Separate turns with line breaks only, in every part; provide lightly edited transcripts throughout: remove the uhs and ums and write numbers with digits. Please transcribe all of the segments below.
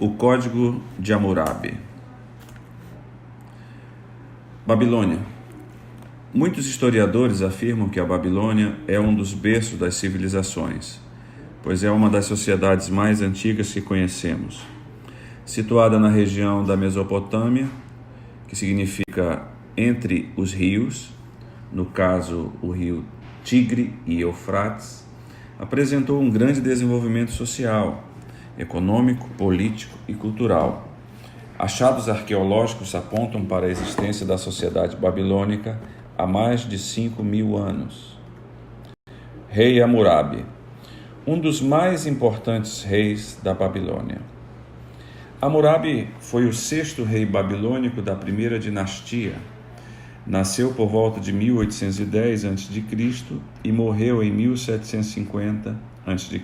O Código de Hammurabi. Babilônia. Muitos historiadores afirmam que a Babilônia é um dos berços das civilizações, pois é uma das sociedades mais antigas que conhecemos. Situada na região da Mesopotâmia, que significa entre os rios, no caso o rio Tigre e Eufrates, apresentou um grande desenvolvimento social, econômico, político e cultural. Achados arqueológicos apontam para a existência da sociedade babilônica há mais de 5.000 anos. Rei Hammurabi, um dos mais importantes reis da Babilônia. Hammurabi foi o sexto rei babilônico da primeira dinastia. Nasceu por volta de 1810 a.C. e morreu em 1750 a.C.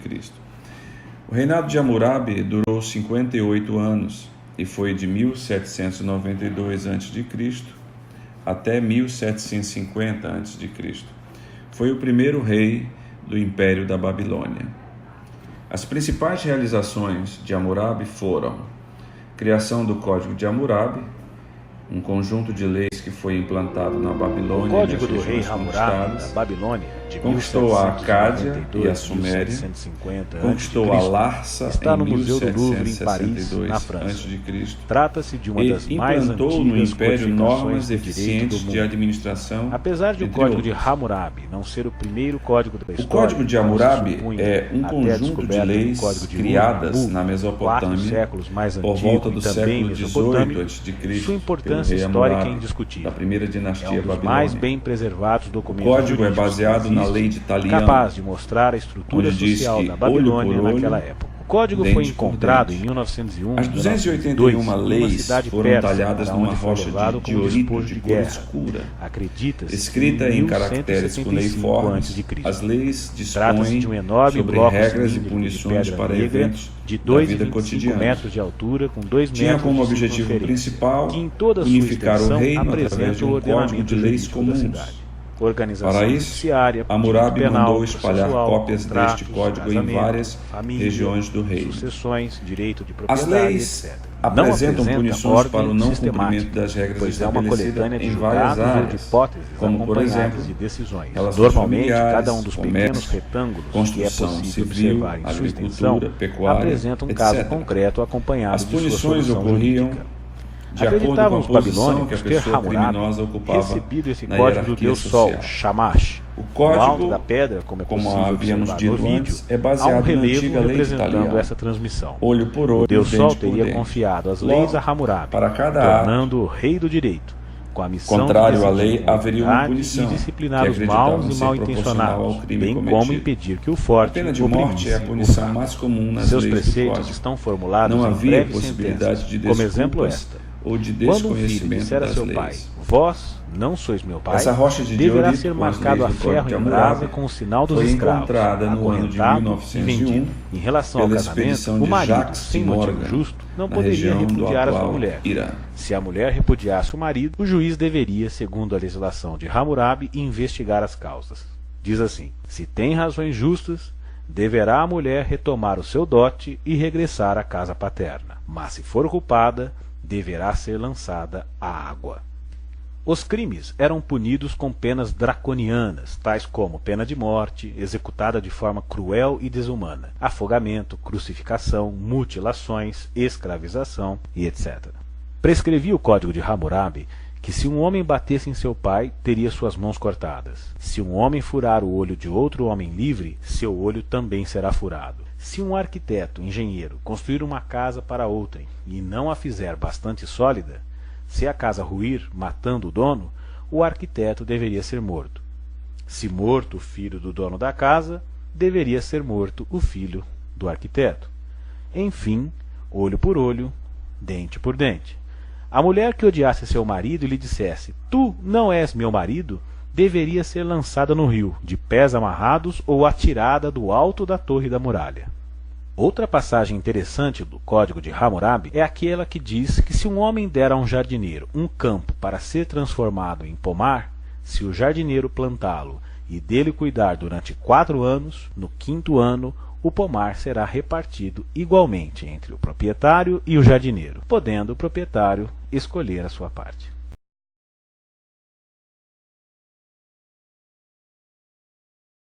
O reinado de Hammurabi durou 58 anos e foi de 1792 a.C. até 1750 a.C. Foi o primeiro rei do Império da Babilônia. As principais realizações de Hammurabi foram: criação do Código de Hammurabi, um conjunto de leis que foi implantado na Babilônia.
O Código do Rei Hammurabi da Babilônia, de
conquistou a Acádia e a Suméria, conquistou a Larsa
está no
em
Museu do Louvre, em Paris, na França. Trata-se de uma das mais
implantou no
antigas
Império normas
codificações do direito
eficientes
do
de
mundo.
administração.
Apesar de o
entre
Código de
outros.
Hammurabi não ser o primeiro código da história,
O Código de Hammurabi
supunha,
é um
até a
conjunto de
descoberta do
leis
Código de
criadas
Ur-Nammu,
na
4
Mesopotâmia
séculos mais
por
antigo
volta
e
do
também
século XVIII
mesopotâmico,
a.C.
sua importância
pelo rei
histórica é
Hammurabi,
indiscutível.
da primeira
É
dinastia
um dos
babilônica.
mais bem preservados
O
documentos
código é
jurídicos
baseado
que
na
existem,
lei de Talião,
capaz de mostrar a estrutura
onde diz
social
que
da
olho
Babilônia
por olho,
naquela época. O código
dente
foi
por
encontrado
dente.
em 1901
As
e
281
1902 numa
leis
cidade
foram
persa,
talhadas
para
numa
onde foi
rocha
levado
de
como
diorito
despojo
de
de
cor
guerra.
escura,
Acredita-se
escrita
que
em caracteres
1175
cuneiformes.
a.C.
As leis
Trata-se
dispõem
de um enorme
sobre
bloco
regras e
cilíndrico de
punições
pedra
para
negra
eventos
de
da vida
2,25
cotidiana.
metros de altura com 2
Tinha
metros
como
de
objetivo
circunferência,
principal
que em toda a sua
unificar o
extensão
reino através
apresenta
de
o
um código
ordenamento
de leis
jurídico da
comuns.
cidade. Organização
Para isso,
judiciária,
Hammurabi
direito penal,
mandou espalhar
processual,
cópias deste
contratos,
código em
casamento,
várias
família,
regiões do reino.
sucessões, direito de
As
propriedade,
leis
etc.
apresentam punições
ordem
para o não
sistemática,
cumprimento das regras
pois é uma
estabelecidas
coletânea de
em várias
julgados ou de
áreas,
hipóteses
como, por
acompanhadas
exemplo,
de decisões.
relações
Normalmente,
familiares,
cada um dos pequenos
comércio,
retângulos que é
construção
possível
civil,
observar em sua
agricultura,
extensão
pecuária,
apresenta um caso
etc.
concreto acompanhado
As
de sua
punições
solução
ocorriam
jurídica.
de acordo com
Acreditavam
a
os
posição que a
babilônicos ter
pessoa
Hammurabi
criminosa ocupava
recebido esse
na
código do
hierarquia
deus
social.
Sol, Shamash.
O
No alto
código,
da pedra, como é
como
possível
havíamos
observar no
dito
vídeo,
antes, é
há um
baseado na
relevo
antiga lei de
representando
Talião.
essa transmissão.
Olho por olho,
O deus
dente
Sol
por
teria
dente.
confiado as
Logo,
leis a Hammurabi,
para cada
tornando-o rei do direito, com a missão
contrário
de
à
decidir
lei,
com
haveria uma
equidade
punição,
e disciplinar
que
os
acreditavam
maus e
ser
mal
proporcional ao
intencionados,
crime
bem
cometido.
como impedir que o
A
forte
pena de morte é a
oprimisse o
punição
fraco.
mais comum nas
Seus
leis do
preceitos
código.
estão formulados
Não
em
havia
breves
possibilidade
sentenças,
de
como exemplo
desculpas
esta:
ou de
quando um filho
desconhecimento
disser a
das
seu
leis.
pai, vós não sois meu pai,
Essa rocha de
deverá
diorito
ser
com as
marcado a
leis do Código
ferro
de
em
Hammurabi
brasa com o sinal dos
foi
escravos,
encontrada no ano de
acorrentado
1901
e vendido. Em relação ao
pela
casamento,
expedição
o
de
marido,
Jacques
sem
de
motivo
Morgan,
justo, não
na
poderia
região do
repudiar a sua
atual
mulher.
Irã.
Se a mulher repudiasse o marido, o juiz deveria, segundo a legislação de Hammurabi, investigar as causas. Diz assim: se tem razões justas, deverá a mulher retomar o seu dote e regressar à casa paterna. Mas se for culpada, deverá ser lançada à água. Os crimes eram punidos com penas draconianas, tais como pena de morte, executada de forma cruel e desumana, afogamento, crucificação, mutilações, escravização e etc. Prescrevia o Código de Hammurabi que se um homem batesse em seu pai, teria suas mãos cortadas. Se um homem furar o olho de outro homem livre, seu olho também será furado. Se um arquiteto, engenheiro, construir uma casa para outrem e não a fizer bastante sólida, se a casa ruir, matando o dono, o arquiteto deveria ser morto. Se morto o filho do dono da casa, deveria ser morto o filho do arquiteto. Enfim, olho por olho, dente por dente. A mulher que odiasse seu marido e lhe dissesse: tu não és meu marido, deveria ser lançada no rio, de pés amarrados ou atirada do alto da torre da muralha. Outra passagem interessante do Código de Hammurabi é aquela que diz que se um homem der a um jardineiro um campo para ser transformado em pomar, se o jardineiro plantá-lo e dele cuidar durante 4 anos, no 5º ano o pomar será repartido igualmente entre o proprietário e o jardineiro, podendo o proprietário escolher a sua parte.